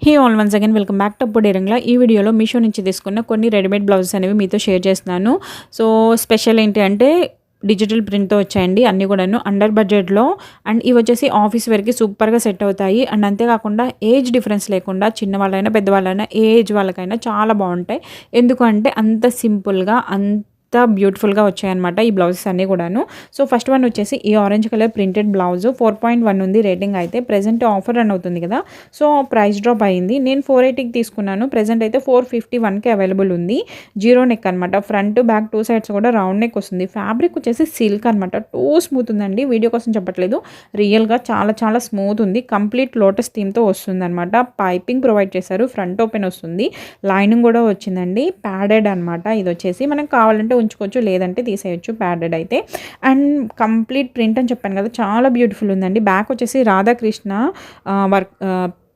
Hey all once again welcome back to పొడేరంగ్లా. ఈ వీడియోలో మీషో నుంచి తీసుకున్న కొన్ని రెడీమేడ్ బ్లౌజెస్ అనేవి మీతో షేర్ చేస్తున్నాను. సో స్పెషల్ ఏంటి అంటే డిజిటల్ ప్రింట్తో వచ్చాయండి అన్నీ కూడాను అండర్ బడ్జెట్లో. అండ్ ఇవి వచ్చేసి ఆఫీస్ వేర్కి సూపర్గా సెట్ అవుతాయి. అండ్ అంతేకాకుండా ఏజ్ డిఫరెన్స్ లేకుండా చిన్నవాళ్ళైనా పెద్దవాళ్ళైనా ఏ ఏజ్ వాళ్ళకైనా చాలా బాగుంటాయి. ఎందుకంటే అంత సింపుల్గా బ్యూటిఫుల్గా వచ్చాయన్నమాట ఈ బ్లౌజెస్ అన్నీ కూడాను. సో ఫస్ట్ వన్ వచ్చేసి ఈ ఆరెంజ్ కలర్ ప్రింటెడ్ బ్లౌజ్ 4.1 ఉంది రేటింగ్. అయితే ప్రెజెంట్ ఆఫర్ రన్ అవుతుంది కదా, సో ప్రైస్ డ్రాప్ అయింది. నేను 480కి తీసుకున్నాను. ప్రెజెంట్ అయితే 451కి అవైలబుల్ ఉంది. జీరో నెక్ అనమాట. ఫ్రంట్ బ్యాక్ టూ సైడ్స్ కూడా రౌండ్ నెక్ వస్తుంది. ఫ్యాబ్రిక్ వచ్చేసి సిల్క్ అనమాట. టూ స్మూత్ ఉందండి, వీడియో కోసం చెప్పట్లేదు, రియల్గా చాలా చాలా స్మూత్ ఉంది. కంప్లీట్ లోటస్ థీమ్తో వస్తుంది అనమాట. పైపింగ్ ప్రొవైడ్ చేశారు, ఫ్రంట్ ఓపెన్ వస్తుంది, లైనింగ్ కూడా వచ్చిందండి. ప్యాడెడ్ అనమాట. ఇది వచ్చేసి మనకు కావాలంటే ఉంచుకోవచ్చు, లేదంటే తీసేయచ్చు ప్యాడెడ్ అయితే. అండ్ కంప్లీట్ ప్రింట్ అని చెప్పాను కదా, చాలా బ్యూటిఫుల్ ఉందండి. బ్యాక్ వచ్చేసి రాధాకృష్ణ వర్క్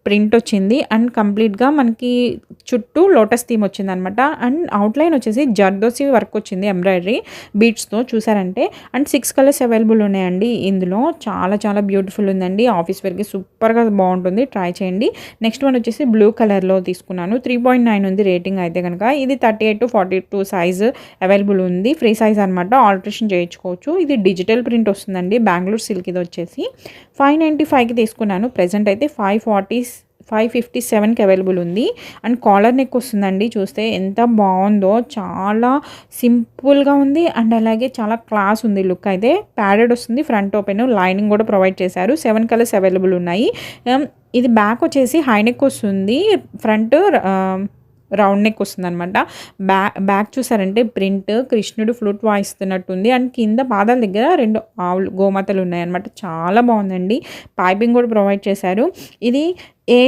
ప్రింట్ వచ్చింది. అండ్ కంప్లీట్గా మనకి చుట్టూ లోటస్ థీమ్ వచ్చింది అనమాట. అండ్ అవుట్లైన్ వచ్చేసి జర్దోసి వర్క్ వచ్చింది ఎంబ్రాయిడరీ బీడ్స్తో, చూసారంటే. అండ్ 6 కలర్స్ అవైలబుల్ ఉన్నాయండి ఇందులో. చాలా చాలా బ్యూటిఫుల్ ఉందండి. ఆఫీస్ వేర్కి సూపర్గా బాగుంటుంది, ట్రై చేయండి. నెక్స్ట్ వన్ వచ్చేసి బ్లూ కలర్లో తీసుకున్నాను. 3.9 ఉంది రేటింగ్ అయితే కనుక. ఇది 38 to 42 సైజ్ అవైలబుల్ ఉంది. ఫ్రీ సైజ్ అనమాట, ఆల్టరేషన్ చేయించుకోవచ్చు. ఇది డిజిటల్ ప్రింట్ వస్తుందండి, బెంగళూరు సిల్క్. ఇది వచ్చేసి 595కి తీసుకున్నాను. ప్రెజెంట్ అయితే 557కి అవైలబుల్ ఉంది. అండ్ కాలర్ నెక్ వస్తుందండి. చూస్తే ఎంత బాగుందో, చాలా సింపుల్గా ఉంది. అండ్ అలాగే చాలా క్లాస్ ఉంది లుక్ అయితే. ప్యాడెడ్ వస్తుంది, ఫ్రంట్ ఓపెన్, లైనింగ్ కూడా ప్రొవైడ్ చేశారు. 7 కలర్స్ అవైలబుల్ ఉన్నాయి. ఇది బ్యాక్ వచ్చేసి హై నెక్ వస్తుంది, ఫ్రంట్ రౌండ్ నెక్ వస్తుంది అనమాట. బ్యాక్ చూసారంటే ప్రింట్ కృష్ణుడు ఫ్లూట్ వాయిస్తున్నట్టుంది. అండ్ కింద పాదాల దగ్గర 2 ఆవులు గోమాతలు ఉన్నాయన్నమాట. చాలా బాగుందండి. పైపింగ్ కూడా ప్రొవైడ్ చేశారు. ఇది ఏ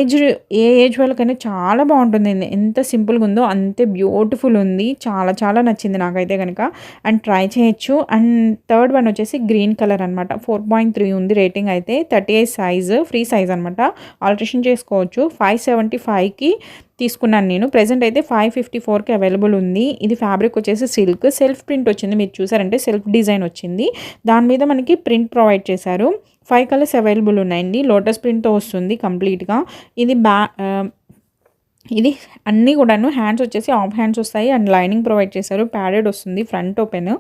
ఏజ్ వాళ్ళకైనా చాలా బాగుంటుంది. ఎంత సింపుల్గా ఉందో అంతే బ్యూటిఫుల్ ఉంది. చాలా చాలా నచ్చింది నాకైతే కనుక. అండ్ ట్రై చేయొచ్చు. అండ్ థర్డ్ వన్ వచ్చేసి గ్రీన్ కలర్ అనమాట. 4.3 ఉంది రేటింగ్ అయితే. 38 సైజు, ఫ్రీ సైజ్ అనమాట, ఆల్టరేషన్ చేసుకోవచ్చు. 575కి తీసుకున్నాను నేను. ప్రెజెంట్ అయితే 554కి అవైలబుల్ ఉంది. ఇది ఫ్యాబ్రిక్ వచ్చేసి సిల్క్, సెల్ఫ్ ప్రింట్ వచ్చింది. మీరు చూసారంటే సెల్ఫ్ డిజైన్ వచ్చింది, దాని మీద మనకి ప్రింట్ ప్రొవైడ్ చేశారు. 5 కలర్స్ అవైలబుల్ ఉన్నాయండి. లోటస్ ప్రింట్తో వస్తుంది కంప్లీట్గా. ఇది ఇది అన్నీ కూడాను హ్యాండ్స్ వచ్చేసి హాఫ్ హ్యాండ్స్ వస్తాయి. అండ్ లైనింగ్ ప్రొవైడ్ చేశారు. ప్యాడెడ్ వస్తుంది, ఫ్రంట్ ఓపెన్.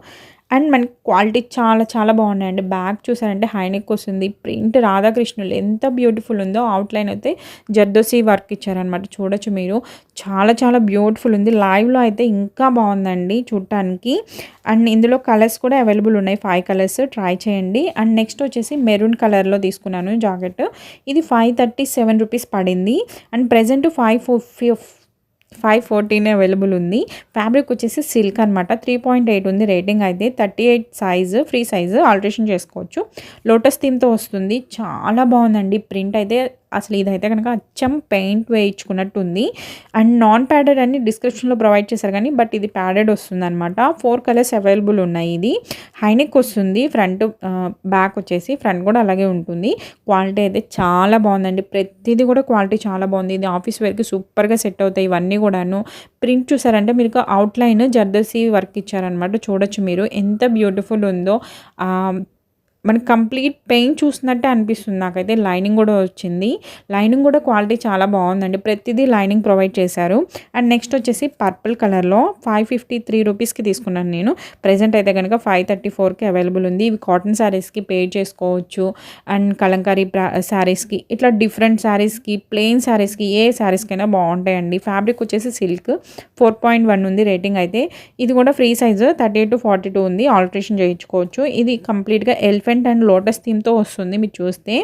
అండ్ మనకి క్వాలిటీ చాలా చాలా బాగున్నాయండి. బ్యాక్ చూసారంటే హై నెక్ వస్తుంది. ప్రింట్ రాధాకృష్ణులు ఎంత బ్యూటిఫుల్ ఉందో. అవుట్లైన్ అయితే జర్దోసి వర్క్ ఇచ్చారనమాట, చూడొచ్చు మీరు. చాలా చాలా బ్యూటిఫుల్ ఉంది. లైవ్లో అయితే ఇంకా బాగుందండి చూడటానికి. అండ్ ఇందులో కలర్స్ కూడా అవైలబుల్ ఉన్నాయి, 5 కలర్స్. ట్రై చేయండి. అండ్ నెక్స్ట్ వచ్చేసి మెరూన్ కలర్లో తీసుకున్నాను జాకెట్. ఇది 537 రూపీస్ పడింది. అండ్ ప్రెజెంట్ 514 అవైలబుల్ ఉంది. ఫ్యాబ్రిక్ వచ్చేసి సిల్క్ అనమాట. 3.8 ఉంది రేటింగ్ అయితే. 38 సైజు, ఫ్రీ సైజు, ఆల్టరేషన్ చేసుకోవచ్చు. లోటస్ థీమ్తో వస్తుంది. చాలా బాగుందండి ప్రింట్ అయితే. అసలు ఇదైతే కనుక అచ్చం పెయింట్ వేయించుకున్నట్టు ఉంది. అండ్ నాన్ ప్యాడెడ్ అని డిస్క్రిప్షన్లో ప్రొవైడ్ చేశారు కానీ, బట్ ఇది ప్యాడెడ్ వస్తుంది అనమాట. 4 కలర్స్ అవైలబుల్ ఉన్నాయి. ఇది హైనెక్ వస్తుంది. ఫ్రంట్ బ్యాక్ వచ్చేసి ఫ్రంట్ కూడా అలాగే ఉంటుంది. క్వాలిటీ అయితే చాలా బాగుందండి. ప్రతిదీ కూడా క్వాలిటీ చాలా బాగుంది. ఇది ఆఫీస్ వేర్కి సూపర్గా సెట్ అవుతాయి ఇవన్నీ కూడాను. ప్రింట్ చూసారంటే మీకు అవుట్లైన్ జర్దోసి వర్క్ ఇచ్చారనమాట. చూడొచ్చు మీరు ఎంత బ్యూటిఫుల్ ఉందో. మనకి కంప్లీట్ పెయింట్ చూసినట్టే అనిపిస్తుంది నాకైతే. లైనింగ్ కూడా వచ్చింది. లైనింగ్ కూడా క్వాలిటీ చాలా బాగుందండి. ప్రతిదీ లైనింగ్ ప్రొవైడ్ చేశారు. అండ్ నెక్స్ట్ వచ్చేసి పర్పుల్ కలర్లో 553 రూపీస్కి తీసుకున్నాను నేను. ప్రెజెంట్ అయితే కనుక 534కి అవైలబుల్ ఉంది. ఇవి కాటన్ శారీస్కి పేర్ చేసుకోవచ్చు. అండ్ కలంకారీ శారీస్కి, ఇట్లా డిఫరెంట్ శారీస్కి, ప్లెయిన్ శారీస్కి, ఏ శారీస్కైనా బాగుంటాయండి. ఫ్యాబ్రిక్ వచ్చేసి సిల్క్. 4.1 ఉంది రేటింగ్ అయితే. ఇది కూడా ఫ్రీ సైజు, 38 to 42 ఉంది, ఆల్టరేషన్ చేయించుకోవచ్చు. ఇది కంప్లీట్గా ఎలిఫెంట్ అండ్ లోటస్ థీమ్తో వస్తుంది. మీరు చూస్తే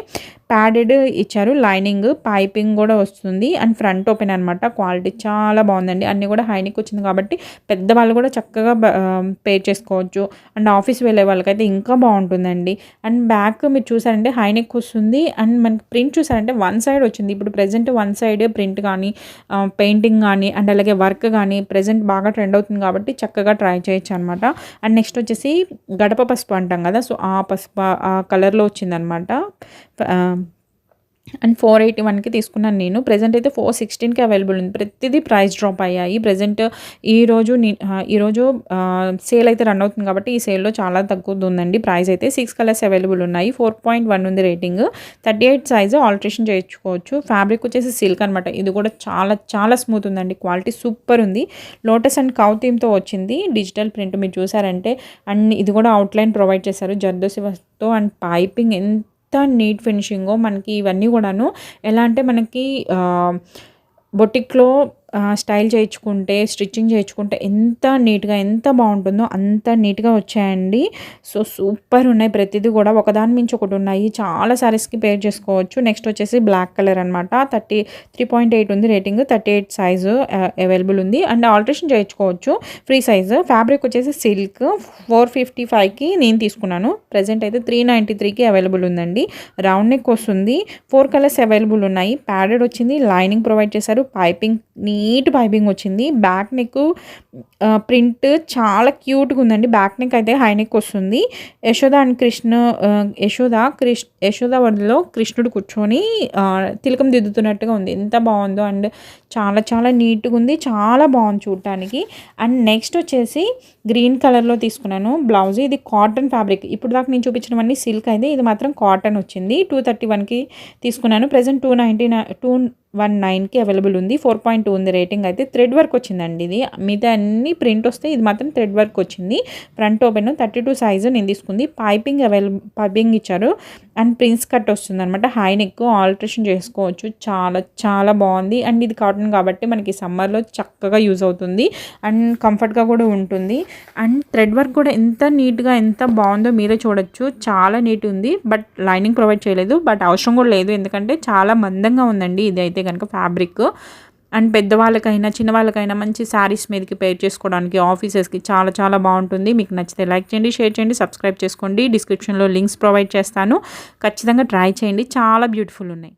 ప్యాడెడ్ ఇచ్చారు, లైనింగ్ పైపింగ్ కూడా వస్తుంది. అండ్ ఫ్రంట్ ఓపెన్ అనమాట. క్వాలిటీ చాలా బాగుందండి. అన్నీ కూడా హైనెక్ వచ్చింది కాబట్టి పెద్దవాళ్ళు కూడా చక్కగా పేర్ చేసుకోవచ్చు. అండ్ ఆఫీస్ వెళ్ళే వాళ్ళకైతే ఇంకా బాగుంటుందండి. అండ్ బ్యాక్ మీరు చూసారంటే హైనెక్ వస్తుంది. అండ్ మనకి ప్రింట్ చూసారంటే వన్ సైడ్ వచ్చింది. ఇప్పుడు ప్రెజెంట్ వన్ సైడ్ ప్రింట్ కానీ, పెయింటింగ్ కానీ, అండ్ అలాగే వర్క్ కానీ ప్రెజెంట్ బాగా ట్రెండ్ అవుతుంది కాబట్టి చక్కగా ట్రై చేయొచ్చు అనమాట. అండ్ నెక్స్ట్ వచ్చేసి గడప పసుపు అంటాం కదా, సో ఆ పసుపు ఆ కలర్లో వచ్చిందనమాట. అండ్ 481కి తీసుకున్నాను నేను. ప్రెజెంట్ అయితే 416కి అవైలబుల్ ఉంది. ప్రతిదీ ప్రైస్ డ్రాప్ అయ్యాయి. ప్రెజెంట్ ఈరోజు సేల్ అయితే రన్ అవుతుంది కాబట్టి ఈ సేల్‌లో చాలా తగ్గుతుందండి ప్రైస్ అయితే. 6 కలర్స్ అవైలబుల్ ఉన్నాయి. 4.1 ఉంది రేటింగ్. 38 సైజు ఆల్టరేషన్ చేయించుకోవచ్చు. ఫ్యాబ్రిక్ వచ్చేసి సిల్క్ అనమాట. ఇది కూడా చాలా చాలా స్మూత్ ఉందండి. క్వాలిటీ సూపర్ ఉంది. లోటస్ అండ్ కౌ థీమ్‌తో వచ్చింది. డిజిటల్ ప్రింట్ మీరు చూసారంటే అండ్ ఇది కూడా అవుట్‌లైన్ ప్రొవైడ్ చేశారు. జర్దోసి అండ్ పైపింగ్ ఎంత నీట్ ఫినిషింగో మనకి ఇవన్నీ కూడాను ఎలా అంటే మనకి బొటిక్‌లో స్టైల్ చేయించుకుంటే, స్టిచ్చింగ్ చేయించుకుంటే ఎంత నీట్‌గా, ఎంత బాగుంటుందో అంత నీట్‌గా వచ్చాయండి. సో, సూపర్ ఉన్నాయి ప్రతిదీ కూడా. ఒకదాని మించి ఒకటి ఉన్నాయి. చాలా సారీస్‌కి పేర్ చేసుకోవచ్చు. నెక్స్ట్ వచ్చేసి బ్లాక్ కలర్ అనమాట. 3.8 ఉంది రేటింగ్. 38 సైజు అవైలబుల్ ఉంది. అండ్ ఆల్టరేషన్ చేయించుకోవచ్చు. Free size. ఫ్యాబ్రిక్ వచ్చేసి సిల్క్. 455కి నేను తీసుకున్నాను. ప్రెజెంట్ అయితే 393కి అవైలబుల్ ఉందండి. రౌండ్ నెక్ వస్తుంది. 4 కలర్స్ అవైలబుల్ ఉన్నాయి. ప్యాడెడ్ వచ్చింది. లైనింగ్ ప్రొవైడ్ చేశారు. పైపింగ్ నీట్ పైపింగ్ వచ్చింది. బ్యాక్ నెక్ ప్రింట్ చాలా క్యూట్‌గా ఉందండి. బ్యాక్ నెక్ అయితే హై నెక్ వస్తుంది. యశోద అండ్ యశోద వడిలో కృష్ణుడు కూర్చొని తిలకం దిద్దుతున్నట్టుగా ఉంది. ఎంత బాగుందో అండ్ చాలా చాలా నీట్‌గా ఉంది. చాలా బాగుంది చూడటానికి. అండ్ నెక్స్ట్ వచ్చేసి గ్రీన్ కలర్‌లో తీసుకున్నాను బ్లౌజ్. ఇది కాటన్ ఫ్యాబ్రిక్. ఇప్పుడు దాకా నేను చూపించినవన్నీ సిల్క్ అయితే ఇది మాత్రం కాటన్ వచ్చింది. 231కి తీసుకున్నాను. ప్రెజెంట్ 219కి అవైలబుల్ ఉంది. 4.2 ఉంది రేటింగ్ అయితే. థ్రెడ్ వర్క్ వచ్చిందండి ఇది. మిగతా అన్ని ప్రింట్ వస్తే ఇది మాత్రం థ్రెడ్ వర్క్ వచ్చింది. ఫ్రంట్ ఓపెన్ 32 సైజు నేను తీసుకుంది. పైపింగ్ ఇచ్చారు అండ్ ప్రిన్స్ కట్ వస్తుందన్నమాట. హై నెక్ ఆల్టరేషన్ చేసుకోవచ్చు. చాలా చాలా బాగుంది. అండ్ ఇది కాటన్ కాబట్టి మనకి సమ్మర్లో చక్కగా యూజ్ అవుతుంది అండ్ కంఫర్ట్గా కూడా ఉంటుంది. అండ్ థ్రెడ్ వర్క్ కూడా ఎంత నీట్‌గా ఎంత బాగుందో మీరే చూడొచ్చు. చాలా నీట్ ఉంది. బట్ లైనింగ్ ప్రొవైడ్ చేయలేదు. బట్ అవసరం కూడా లేదు. ఎందుకంటే చాలా మందంగా ఉందండి ఇది అయితే కనుక ఫ్యాబ్రిక్. అండ్ పెద్దవాళ్ళకైనా చిన్నవాళ్ళకైనా మంచి శారీస్ మీదకి పేర్ చేసుకోవడానికి ఆఫీసెస్‌కి చాలా చాలా బాగుంటుంది. మీకు నచ్చితే లైక్ చేయండి, షేర్ చేయండి, సబ్స్క్రైబ్ చేసుకోండి. డిస్క్రిప్షన్‌లో లింక్స్ ప్రొవైడ్ చేస్తాను. ఖచ్చితంగా ట్రై చేయండి. చాలా బ్యూటిఫుల్ ఉన్నాయి.